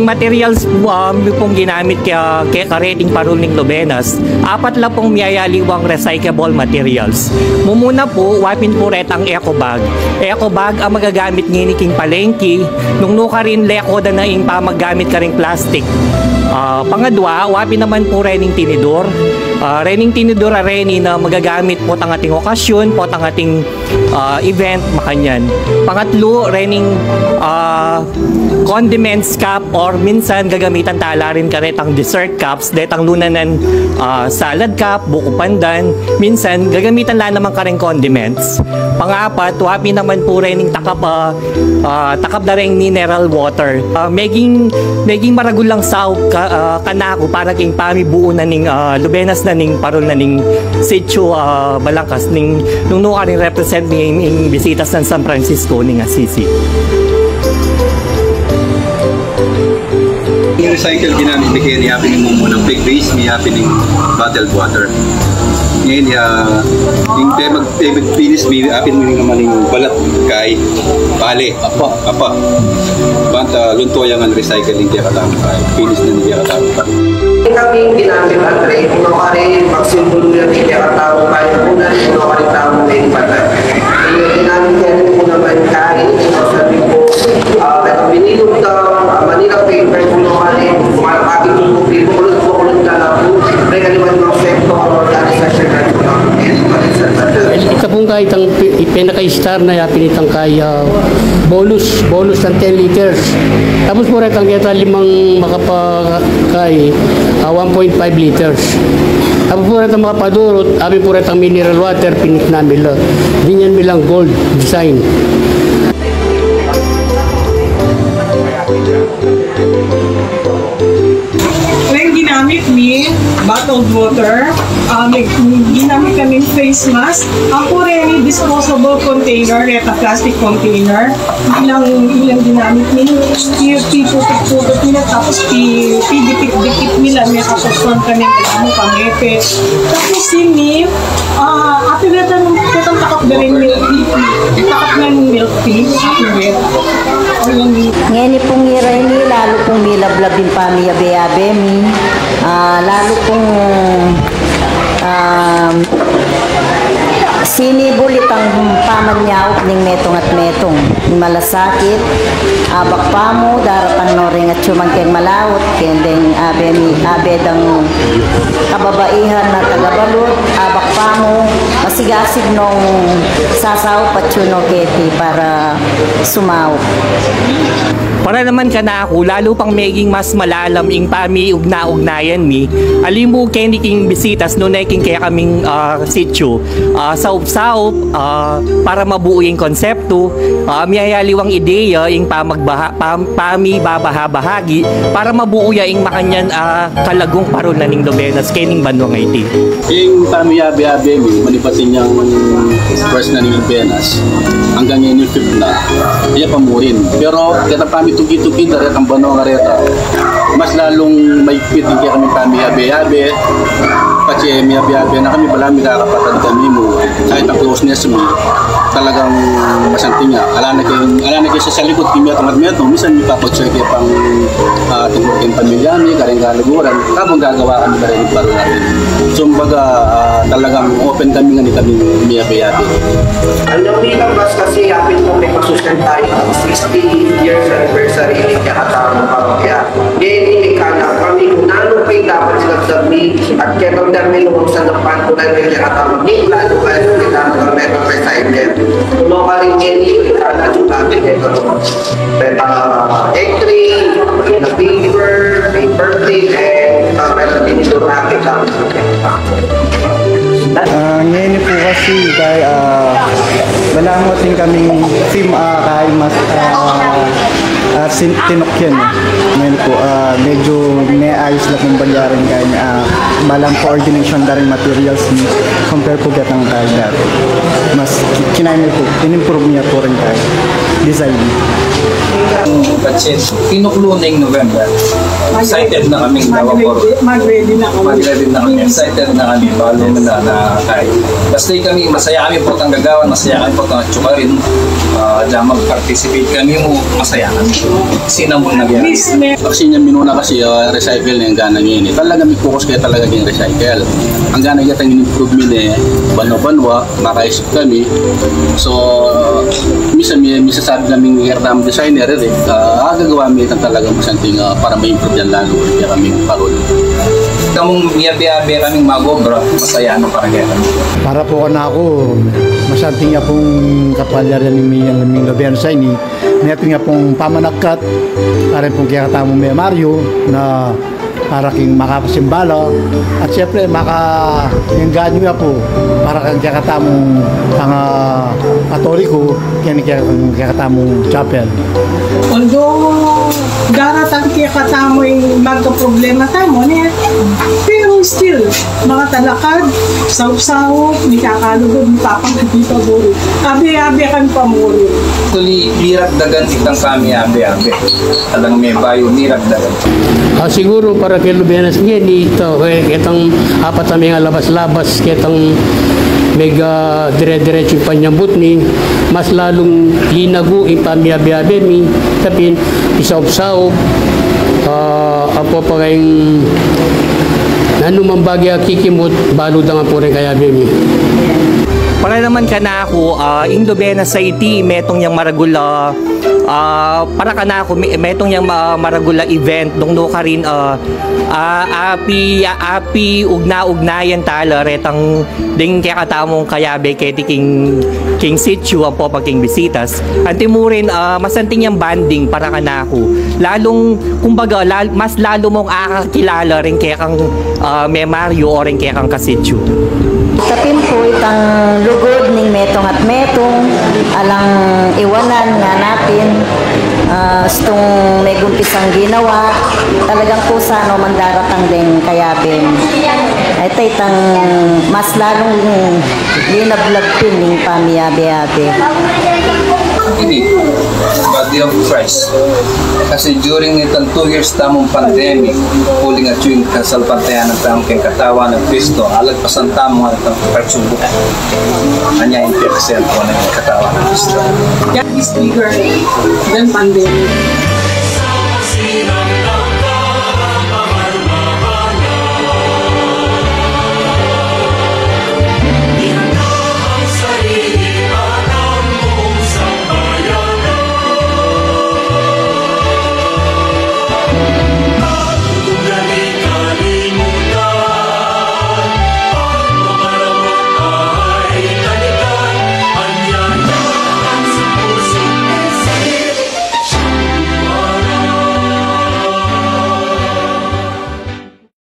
materials pong ginamit kaya kareting paruling Lubenas, 4 lang pong miyayaliwang recyclable materials. Mumuna po, wapin po ret ang eco bag. Eco bag ang magagamit ngini king palengke, nung nuka rin leko da na ing pamagamit ka ring plastic. Pangadwa, wapin naman po rening tinidor. Rening tinidor reni na magagamit po tang ating okasyon, po tang ating event, makanyan. Pangatlo, rening condiments cup or minsan gagamitan tala rin karetang dessert cups, detang lunanan salad cup, buko pandan, minsan gagamitan lang naman kareng condiments. Pangapat, wapin naman po rening takap na rin mineral water. Meging maragulang sao kanako para king pamibuo na ning Lubenas na ning parol na ning sitio Balangkas ning nung ring represent ning bisitas ng San Francisco ning Assisi. Yung recycle ginamit ni Kenny, happening mo muna big base, may happening bottled water. Ngayon, yung mag-finish, may happening naman yung balat kay bale, apa. Banta, lunto yung recycling kaya katama kay, finish na niya katama pa. Kami ginamit ang tray, puno ka rin, pagsimbolo na rin kaya katama kay, puno ka rin tamo na yung balat. Ginamit yan po naman kay, sabi ko, binilog na Manila paper, puno ka rin, makakapit yung paper, kulot na lang po, may kaliwan ng sektor, organisasyon na ito lang. Ito pong kahit ang pinaka-star na pinitang kaya bolus ng 10 liters. Tapos po rin ang kita 5 makapakay 1.5 liters. Tapos po rin ang makapadurot, amin po rin ang mineral water, pinit namin lang. Ganyan bilang gold design. Ginamit ni bottled water, ginamit kami face mask, ako rin disposable container, plastic container, ilang ginamit ni pipupit nila, tapos pidikit nila, may kapasyon kami, kamepe. Tapos sini, ate natin takap na rin milk tea, takap na yung milk tea, ngayon pong iray ni, lalo pong milablabin pa mi yabe-yabe mi, lalo pong sinibulit ang pamanyaw ning metong at metong ning malasakit abak pa mo darapan no ring at sumangkeng malawot kendeng abe dang kababaihan na tagabalot abak pa mo masigasig nung sasaw patsuno keti para sumaw. Para naman ka na ako, lalo pang maging mas malalam ing pami-ugna-ugnayan mi. Alim mo Kenny king bisitas no na king kaya kaming sitio. Saup-saup para mabuo yung konsepto. Miyayaliwang ideya yung pami-babaha-bahagi para mabuo yung makanyan kalagong paron na ning Lubenas kening banwang IT. Yung pami-yabe-yabe mi, manipasin niyang first na ning Lubenas. Hanggang yung fifth na, iya pamurin. Pero kita pami tugi-tugi na rin ang banong areta. Mas lalong may fit din kaya kami pami-yabe-yabe. Kasi miyabe-yabe na kami, balami kakapatad kami mo. Kahit ang closeness mo, talagang masanting nga. Ala na kayo sa likod, kimya tamat-meto. Minsan may papag-share kayo pang tungkol kayong pamilya niya, karing kalaguran. Habang gagawa kami na rin para natin. So, baga, talagang open kami nga ni kami miyabe-yabe. Ang bilang mas kasi yapin mo may pagsustan tayo 60 years anniversary ni Kakatawang Pamilya. Then, ikala kami kung nanong pay dapat sila sabi at kaya kung dami nung sa napan ko na rin Kakatawang ni lalo ka yung kailangan ng meron recycle. Kung ka rin Jenny, ikala yung natin ito. Egg tray, na paper plate, and meron din ito natin lang. Ngayon po kasi kaya balangot din kaming team kahit mas tinokyan ngayon po medyo may ayos lang kung bagyarin kaya balang coordination na rin materials ni compare po gatang kaya mas kinaimay po in-improve niya po rin kaya design. Kasi pinukluning November, excited na kaming mag-ready na kami. Excited na kami, balo na kahit. Basta kami, masaya kami po ang gagawan, masaya kami po ang tsukarin. Diyan mag-participate kami mo, masaya kami. Sino mo nagyan? Miss me. Kasi niya minuna kasi recycle na yung gana ngayon. Talaga may focus kaya talaga yung recycle. Ang gana niya tayong improvement banwa-banwa, makaisip kami. So, misa sabi namin ng designer gagawa kami talaga masanting para ma-improve yan lalo kaya kami parol. Kamong biyabi-abi kaming magobra, masaya ano para kaya kami? Para po ako, masanting nga pong kapalyaran ni Ming Lobensa ini, natin nga pong pamanagkat, para pong kaya katamong may Mario na para king makapasimbala at siyempre maka-engganyo nga po para kang kaya katamong mga katoliko kaya katamong chapel. Although daratang kaya katamo yung magka-problema tamo niya, pero still, mga talakad, saw-saw, di kakalugod, di papang-dito buro. Abi-abi kan pamuri. Actually, mirap dagan itang kami abi-abi. Talang may bayo, mirap dagan. Siguro para kay Lubenas ngayon, ito, itong apat na mga labas-labas, itong mega dire-diretso yung panyambut ni, mas lalong linago yung pamiyabi-abi mi, tapin, isaw-saw, apo pa kayong nanumang bagay kikimot, balod nga po rin kaya mi. Para naman ka na ako, in Lubenas sa iti, metong yung maragula, para ka na ako, metong yung maragula event, nung no ka rin, api ugna-ugnayan tala, retang ding kaya katamong kayabe, kaya king sitio, ang po pagking bisitas. Anti mo rin, masanting yung banding para ka na ako. Lalong, kumbaga, mas lalo mong akakilala rin kaya kang may Mario o rin kaya kang kasitio. Tapin po itang lugod ning metong at metong alang iwanan nga natin stong may gumpisang ginawa talagang po sa ano mandaratang ding kayabin ay itang mas lalong linablagpin ning pamiyabi-abi. Hindi, body of Christ. Kasi during itong 2 years tamong pandemic, huling at yung kasalpantayan ng tamong keng katawan ng Kristo, alagpasan tamong at ang pagsubok. Kanya yung percent po ng katawan ng Kristo. That is bigger than pandemic.